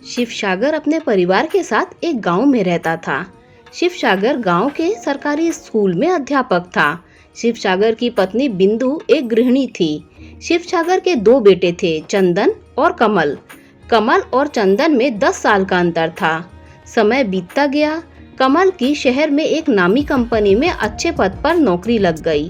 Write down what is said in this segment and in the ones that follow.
शिवसागर अपने परिवार के साथ एक गांव में रहता था। शिवसागर गांव के सरकारी स्कूल में अध्यापक था। शिवसागर की पत्नी बिंदु एक गृहिणी थी। शिवसागर के दो बेटे थे, चंदन और कमल। कमल और चंदन में 10 साल का अंतर था। समय बीतता गया। कमल की शहर में एक नामी कंपनी में अच्छे पद पर नौकरी लग गई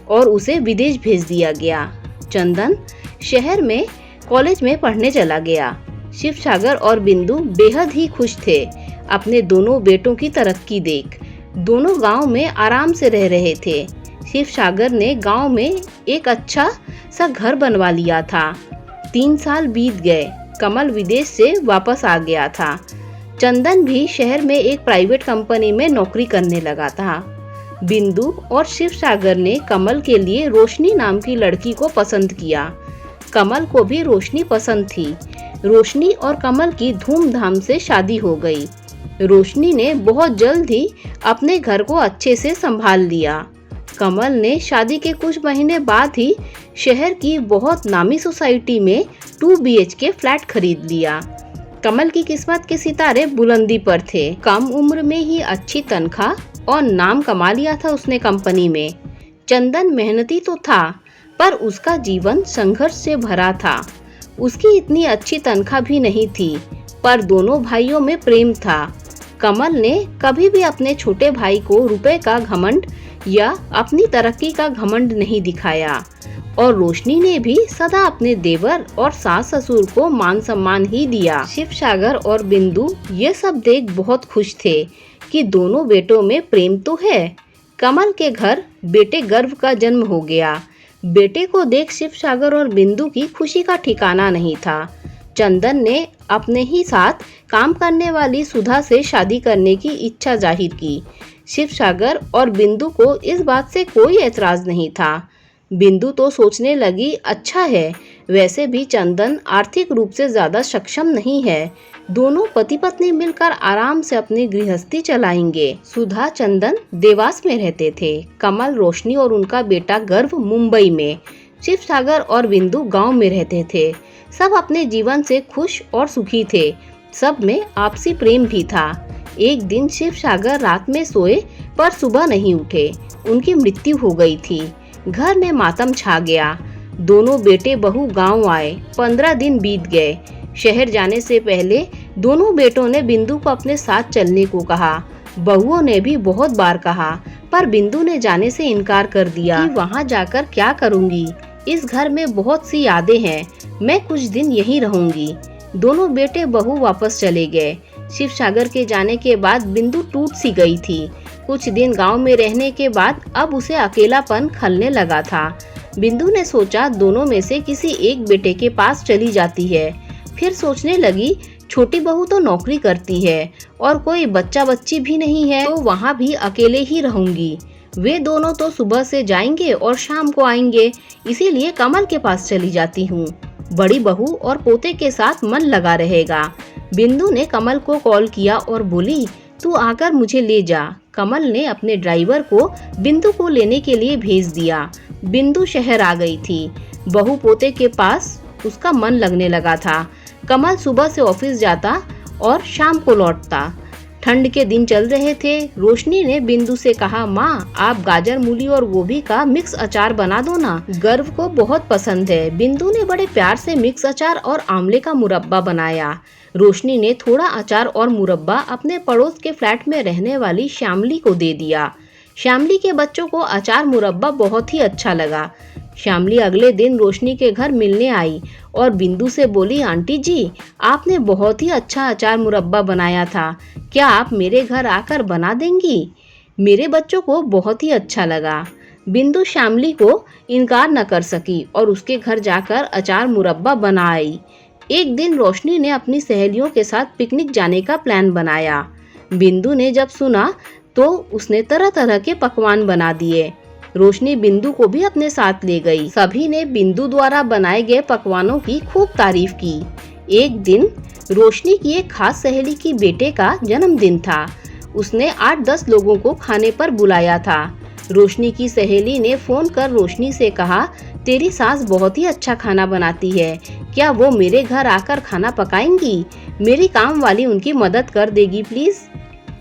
और उसे विदेश भेज दिया गया। चंदन शहर में कॉलेज में पढ़ने चला गया। शिवसागर और बिंदु बेहद ही खुश थे अपने दोनों बेटों की तरक्की देख। दोनों गांव में आराम से रह रहे थे। शिवसागर ने गांव में एक अच्छा सा घर बनवा लिया था। 3 साल बीत गए। कमल विदेश से वापस आ गया था। चंदन भी शहर में एक प्राइवेट कंपनी में नौकरी करने लगा था। बिंदु और शिवसागर ने कमल के लिए रोशनी नाम की लड़की को पसंद किया। कमल को भी रोशनी पसंद थी। रोशनी और कमल की धूमधाम से शादी हो गई। रोशनी ने बहुत जल्द ही अपने घर को अच्छे से संभाल लिया। कमल ने शादी के कुछ महीने बाद ही शहर की बहुत नामी सोसाइटी में 2 BHK फ्लैट खरीद लिया। कमल की किस्मत के सितारे बुलंदी पर थे। कम उम्र में ही अच्छी तनख्वाह और नाम कमा लिया था उसने कंपनी में। चंदन मेहनती तो था, पर उसका जीवन संघर्ष से भरा था। उसकी इतनी अच्छी तनख्वाह भी नहीं थी, पर दोनों भाइयों में प्रेम था। कमल ने कभी भी अपने छोटे भाई को रुपए का घमंड या अपनी तरक्की का घमंड नहीं दिखाया और रोशनी ने भी सदा अपने देवर और सास ससुर को मान सम्मान ही दिया। शिवसागर और बिंदु ये सब देख बहुत खुश थे कि दोनों बेटों में प्रेम तो है। कमल के घर बेटे गर्व का जन्म हो गया। बेटे को देख शिवसागर और बिंदु की खुशी का ठिकाना नहीं था। चंदन ने अपने ही साथ काम करने वाली सुधा से शादी करने की इच्छा जाहिर की। शिवसागर और बिंदु को इस बात से कोई ऐतराज नहीं था। बिंदु तो सोचने लगी, अच्छा है, वैसे भी चंदन आर्थिक रूप से ज़्यादा सक्षम नहीं है। दोनों पति पत्नी मिलकर आराम से अपनी गृहस्थी चलाएंगे। सुधा चंदन देवास में रहते थे। कमल, रोशनी और उनका बेटा गर्व मुंबई में। शिवसागर और बिंदु गांव में रहते थे। सब अपने जीवन से खुश और सुखी थे। सब में आपसी प्रेम भी था। एक दिन शिवसागर रात में सोए पर सुबह नहीं उठे। उनकी मृत्यु हो गई थी। घर में मातम छा गया। दोनों बेटे बहू गांव आए। 15 दिन बीत गए। शहर जाने से पहले दोनों बेटों ने बिंदु को अपने साथ चलने को कहा। बहुओं ने भी बहुत बार कहा, पर बिंदु ने जाने से इनकार कर दिया कि वहां जाकर क्या करूंगी, इस घर में बहुत सी यादें हैं, मैं कुछ दिन यहीं रहूंगी। दोनों बेटे बहू वापस चले गए। शिवसागर के जाने के बाद बिंदु टूट सी गई थी। कुछ दिन गांव में रहने के बाद अब उसे अकेलापन खलने लगा था। बिंदु ने सोचा दोनों में से किसी एक बेटे के पास चली जाती है। फिर सोचने लगी, छोटी बहू तो नौकरी करती है और कोई बच्चा बच्ची भी नहीं है, तो वहाँ भी अकेले ही रहूंगी। वे दोनों तो सुबह से जाएंगे और शाम को आएंगे, इसीलिए कमल के पास चली जाती हूँ। बड़ी बहू और पोते के साथ मन लगा रहेगा। बिंदु ने कमल को कॉल किया और बोली, तू आकर मुझे ले जा। कमल ने अपने ड्राइवर को बिंदु को लेने के लिए भेज दिया। बिंदु शहर आ गई थी। बहू पोते के पास उसका मन लगने लगा था। कमल सुबह से ऑफिस जाता और शाम को लौटता। ठंड के दिन चल रहे थे। रोशनी ने बिंदु से कहा, माँ, आप गाजर, मूली और गोभी का मिक्स अचार बना दो ना, गर्व को बहुत पसंद है। बिंदु ने बड़े प्यार से मिक्स अचार और आंवले का मुरब्बा बनाया। रोशनी ने थोड़ा अचार और मुरब्बा अपने पड़ोस के फ्लैट में रहने वाली श्यामली को दे दिया। श्यामली के बच्चों को अचार मुरब्बा बहुत ही अच्छा लगा। श्यामली अगले दिन रोशनी के घर मिलने आई और बिंदु से बोली, आंटी जी, आपने बहुत ही अच्छा अचार मुरब्बा बनाया था, क्या आप मेरे घर आकर बना देंगी? मेरे बच्चों को बहुत ही अच्छा लगा। बिंदु श्यामली को इनकार न कर सकी और उसके घर जाकर अचार मुरब्बा बना आई। एक दिन रोशनी ने अपनी सहेलियों के साथ पिकनिक जाने का प्लान बनाया। बिंदु ने जब सुना तो उसने तरह तरह के पकवान बना दिए। रोशनी बिंदु को भी अपने साथ ले गई। सभी ने बिंदु द्वारा बनाए गए पकवानों की खूब तारीफ की। एक दिन रोशनी की एक खास सहेली की बेटे का जन्मदिन था। उसने 8-10 लोगों को खाने पर बुलाया था। रोशनी की सहेली ने फोन कर रोशनी से कहा तेरी सास बहुत ही अच्छा खाना बनाती है, क्या वो मेरे घर आकर खाना पकाएंगी? मेरी काम वाली उनकी मदद कर देगी प्लीज।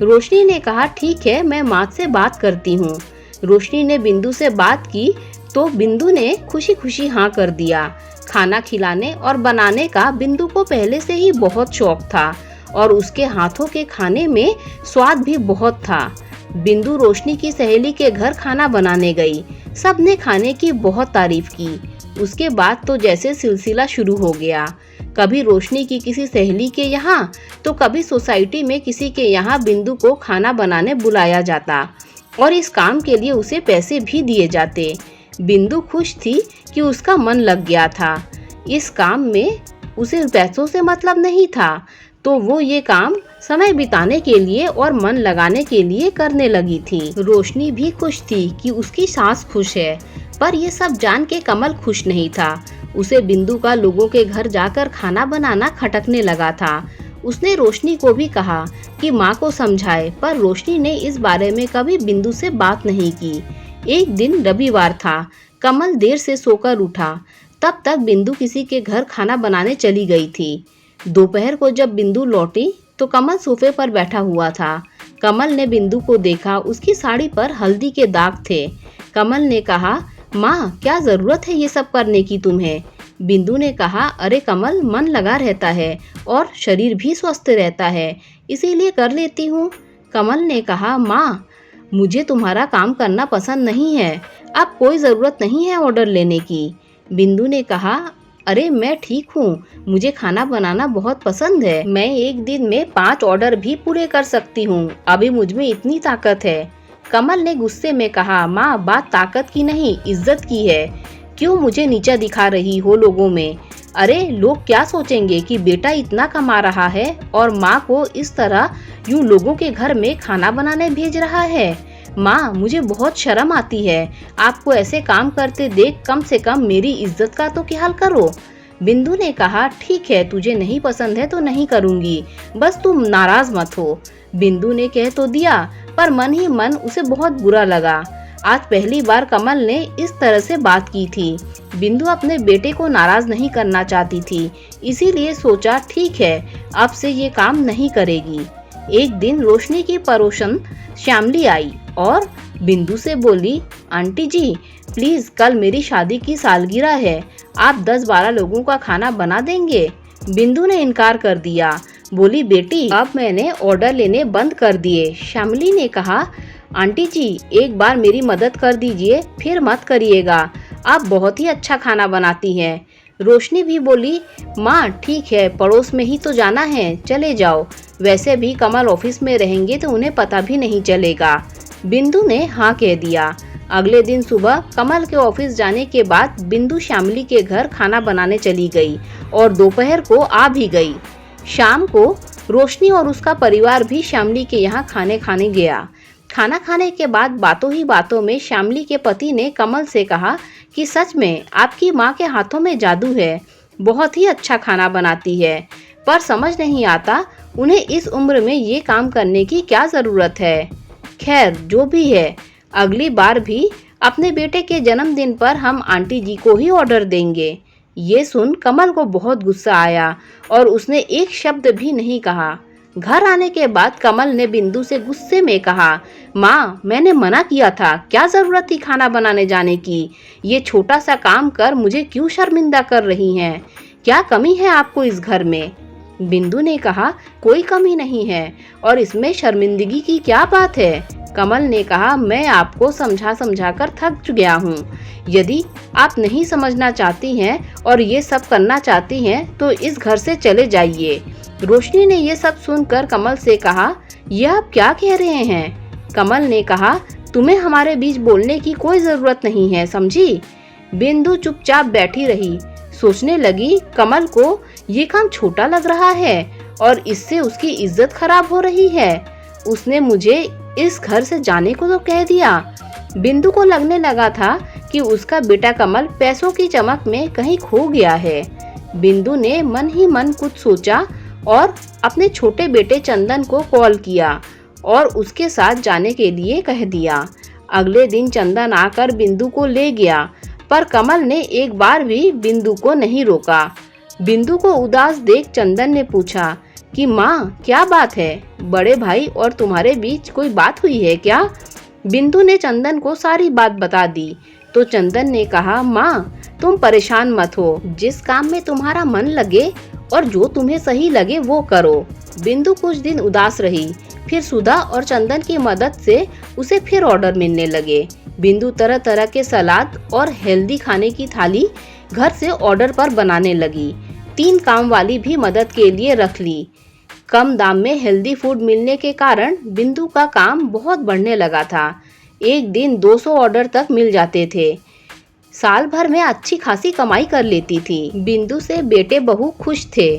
रोशनी ने कहा ठीक है, मैं माँ से बात करती हूँ। रोशनी ने बिंदु से बात की तो बिंदु ने खुशी खुशी हाँ कर दिया। खाना खिलाने और बनाने का बिंदु को पहले से ही बहुत शौक था और उसके हाथों के खाने में स्वाद भी बहुत था। बिंदु रोशनी की सहेली के घर खाना बनाने गई। सबने खाने की बहुत तारीफ की। उसके बाद तो जैसे सिलसिला शुरू हो गया। कभी रोशनी की किसी सहेली के यहाँ तो कभी सोसाइटी में किसी के यहाँ बिंदु को खाना बनाने बुलाया जाता और इस काम के लिए उसे पैसे भी दिए जाते। बिंदु खुश थी कि उसका मन लग गया था। इस काम में उसे पैसों से मतलब नहीं था, तो वो ये काम समय बिताने के लिए और मन लगाने के लिए करने लगी थी। रोशनी भी खुश थी कि उसकी सास खुश है, पर ये सब जान के कमल खुश नहीं था। उसे बिंदु का लोगों के घर जाकर खाना बनाना खटकने लगा था। उसने रोशनी को भी कहा कि माँ को समझाए, पर रोशनी ने इस बारे में कभी बिंदु से बात नहीं की। एक दिन रविवार था। कमल देर से सोकर उठा। तब तक बिंदु किसी के घर खाना बनाने चली गई थी। दोपहर को जब बिंदु लौटी तो कमल सोफे पर बैठा हुआ था। कमल ने बिंदु को देखा, उसकी साड़ी पर हल्दी के दाग थे। कमल ने कहा, माँ क्या जरूरत है ये सब करने की तुम्हें? बिंदु ने कहा, अरे कमल, मन लगा रहता है और शरीर भी स्वस्थ रहता है, इसीलिए कर लेती हूँ। कमल ने कहा, माँ मुझे तुम्हारा काम करना पसंद नहीं है, अब कोई ज़रूरत नहीं है ऑर्डर लेने की। बिंदु ने कहा, अरे मैं ठीक हूँ, मुझे खाना बनाना बहुत पसंद है, मैं एक दिन में 5 ऑर्डर भी पूरे कर सकती हूँ, अभी मुझ में इतनी ताकत है। कमल ने गुस्से में कहा, माँ बात ताकत की नहीं इज्जत की है, क्यों मुझे नीचा दिखा रही हो लोगों में? अरे लोग क्या सोचेंगे कि बेटा इतना कमा रहा है और माँ को इस तरह यूं लोगों के घर में खाना बनाने भेज रहा है। माँ मुझे बहुत शर्म आती है, आपको ऐसे काम करते देख कम से कम मेरी इज्जत का तो ख्याल करो। बिंदु ने कहा, ठीक है, तुझे नहीं पसंद है तो नहीं करूँगी, बस तुम नाराज मत हो। बिंदु ने कह तो दिया, पर मन ही मन उसे बहुत बुरा लगा। आज पहली बार कमल ने इस तरह से बात की थी। बिंदु अपने बेटे को नाराज नहीं करना चाहती थी, इसीलिए सोचा ठीक है, अब से ये काम नहीं करेगी। एक दिन रोशनी की पड़ोसन श्यामली आई और बिंदु से बोली, आंटी जी प्लीज कल मेरी शादी की सालगिरह है, आप 10-12 लोगों का खाना बना देंगे? बिंदु ने इनकार कर दिया, बोली बेटी अब मैंने ऑर्डर लेने बंद कर दिए। श्यामली ने कहा, आंटी जी एक बार मेरी मदद कर दीजिए, फिर मत करिएगा, आप बहुत ही अच्छा खाना बनाती हैं। रोशनी भी बोली, माँ ठीक है, पड़ोस में ही तो जाना है, चले जाओ, वैसे भी कमल ऑफिस में रहेंगे तो उन्हें पता भी नहीं चलेगा। बिंदु ने हाँ कह दिया। अगले दिन सुबह कमल के ऑफिस जाने के बाद बिंदु श्यामली के घर खाना बनाने चली गई और दोपहर को आ भी गई। शाम को रोशनी और उसका परिवार भी श्यामली के यहाँ खाने खाने गया। खाना खाने के बाद बातों ही बातों में श्यामली के पति ने कमल से कहा कि सच में आपकी माँ के हाथों में जादू है, बहुत ही अच्छा खाना बनाती है, पर समझ नहीं आता उन्हें इस उम्र में ये काम करने की क्या ज़रूरत है। खैर जो भी है, अगली बार भी अपने बेटे के जन्मदिन पर हम आंटी जी को ही ऑर्डर देंगे। ये सुन कमल को बहुत गुस्सा आया और उसने एक शब्द भी नहीं कहा। घर आने के बाद कमल ने बिंदु से गुस्से में कहा, माँ मैंने मना किया था, क्या ज़रूरत थी खाना बनाने जाने की? ये छोटा सा काम कर मुझे क्यों शर्मिंदा कर रही हैं? क्या कमी है आपको इस घर में? बिंदु ने कहा, कोई कमी नहीं है और इसमें शर्मिंदगी की क्या बात है? कमल ने कहा, मैं आपको समझा समझा कर थक गया हूँ, यदि आप नहीं समझना चाहती हैं और ये सब करना चाहती हैं तो इस घर से चले जाइए। रोशनी ने ये सब सुनकर कमल से कहा, यह आप क्या कह रहे हैं? कमल ने कहा, तुम्हें हमारे बीच बोलने की कोई ज़रूरत नहीं है, समझी? बिंदु चुपचाप बैठी रही, सोचने लगी कमल को ये काम छोटा लग रहा है और इससे उसकी इज्जत खराब हो रही है। उसने मुझे इस घर से जाने को तो कह दिया। बिंदु को लगने लगा था कि उसका बेटा कमल पैसों की चमक में कहीं खो गया है। बिंदु ने मन ही मन कुछ सोचा और अपने छोटे बेटे चंदन को कॉल किया और उसके साथ जाने के लिए कह दिया। अगले दिन चंदन आकर बिंदु को ले गया। पर कमल ने एक बार भी बिंदु को नहीं रोका। बिंदु को उदास देख चंदन ने पूछा कि माँ क्या बात है, बड़े भाई और तुम्हारे बीच कोई बात हुई है क्या? बिंदु ने चंदन को सारी बात बता दी तो चंदन ने कहा, माँ तुम परेशान मत हो, जिस काम में तुम्हारा मन लगे और जो तुम्हें सही लगे वो करो। बिंदु कुछ दिन उदास रही, फिर सुधा और चंदन की मदद से उसे फिर ऑर्डर मिलने लगे। बिंदु तरह तरह के सलाद और हेल्दी खाने की थाली घर से ऑर्डर पर बनाने लगी। 3 काम वाली भी मदद के लिए रख ली। कम दाम में हेल्दी फूड मिलने के कारण बिंदु का काम बहुत बढ़ने लगा था। एक दिन 200 ऑर्डर तक मिल जाते थे। साल भर में अच्छी खासी कमाई कर लेती थी। बिंदु से बेटे बहू खुश थे।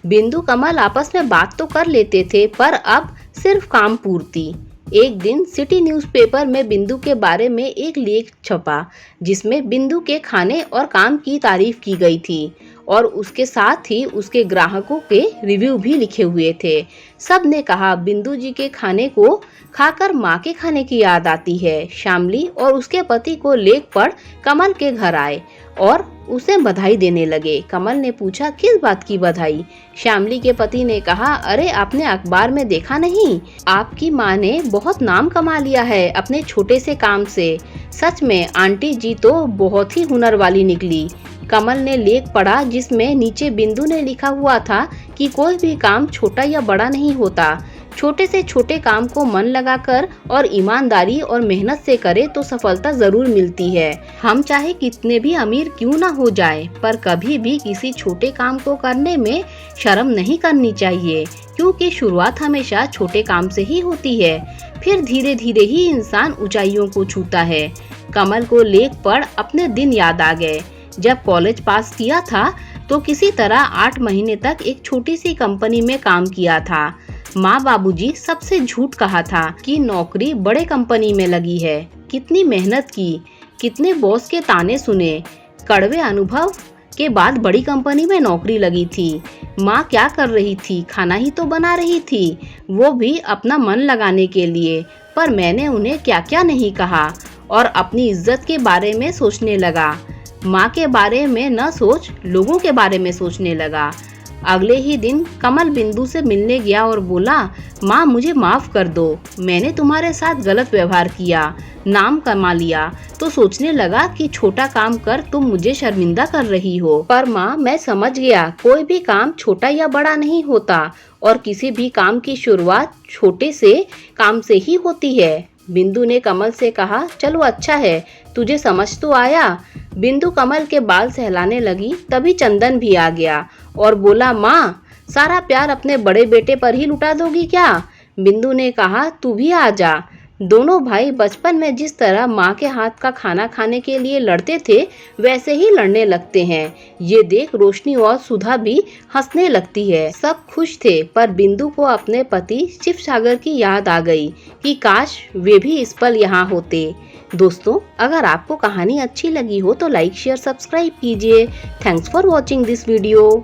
बिंदु कमल आपस में बात तो कर लेते थे, पर अब सिर्फ काम पूर्ति। एक दिन सिटी न्यूज़पेपर में बिंदु के बारे में एक लेख छपा, जिसमें बिंदु के खाने और काम की तारीफ की गई थी और उसके साथ ही उसके ग्राहकों के रिव्यू भी लिखे हुए थे। सब ने कहा, बिंदु जी के खाने को खाकर माँ के खाने की याद आती है। श्यामली और उसके पति को लेख पढ़ कमल के घर आए और उसे बधाई देने लगे। कमल ने पूछा, किस बात की बधाई? श्यामली के पति ने कहा, अरे आपने अखबार में देखा नहीं, आपकी माँ ने बहुत नाम कमा लिया है अपने छोटे से काम से। सच में आंटी जी तो बहुत ही हुनर वाली निकली। कमल ने लेख पढ़ा जिसमें नीचे बिंदु ने लिखा हुआ था कि कोई भी काम छोटा या बड़ा नहीं होता। छोटे से छोटे काम को मन लगाकर और ईमानदारी और मेहनत से करे तो सफलता जरूर मिलती है। हम चाहे कितने भी अमीर क्यों ना हो जाए, पर कभी भी किसी छोटे काम को करने में शर्म नहीं करनी चाहिए, क्योंकि शुरुआत हमेशा छोटे काम से ही होती है। फिर धीरे धीरे ही इंसान ऊंचाइयों को छूता है। कमल को लेख पढ़ अपने दिन याद आ गए। जब कॉलेज पास किया था तो किसी तरह 8 महीने तक एक छोटी सी कंपनी में काम किया था। माँ बाबूजी सबसे झूठ कहा था कि नौकरी बड़े कंपनी में लगी है। कितनी मेहनत की, कितने बॉस के ताने सुने, कड़वे अनुभव के बाद बड़ी कंपनी में नौकरी लगी थी। माँ क्या कर रही थी? खाना ही तो बना रही थी, वो भी अपना मन लगाने के लिए। पर मैंने उन्हें क्या क्या नहीं कहा और अपनी इज्जत के बारे में सोचने लगा। माँ के बारे में न सोच, लोगों के बारे में सोचने लगा। अगले ही दिन कमल बिंदु से मिलने गया और बोला, माँ मुझे माफ़ कर दो, मैंने तुम्हारे साथ गलत व्यवहार किया, नाम कमा लिया तो सोचने लगा कि छोटा काम कर तुम मुझे शर्मिंदा कर रही हो। पर माँ मैं समझ गया, कोई भी काम छोटा या बड़ा नहीं होता और किसी भी काम की शुरुआत छोटे से काम से ही होती है। बिंदु ने कमल से कहा, चलो अच्छा है, तुझे समझ तो आया। बिंदु कमल के बाल सहलाने लगी, तभी चंदन भी आ गया और बोला, माँ सारा प्यार अपने बड़े बेटे पर ही लुटा दोगी क्या? बिंदु ने कहा, तू भी आ जा। दोनों भाई बचपन में जिस तरह माँ के हाथ का खाना खाने के लिए लड़ते थे वैसे ही लड़ने लगते हैं। ये देख रोशनी और सुधा भी हंसने लगती है। सब खुश थे, पर बिंदु को अपने पति शिव सागर की याद आ गई कि काश वे भी इस पल यहाँ होते। दोस्तों, अगर आपको कहानी अच्छी लगी हो तो लाइक शेयर सब्सक्राइब कीजिए। Thanks for watching this video.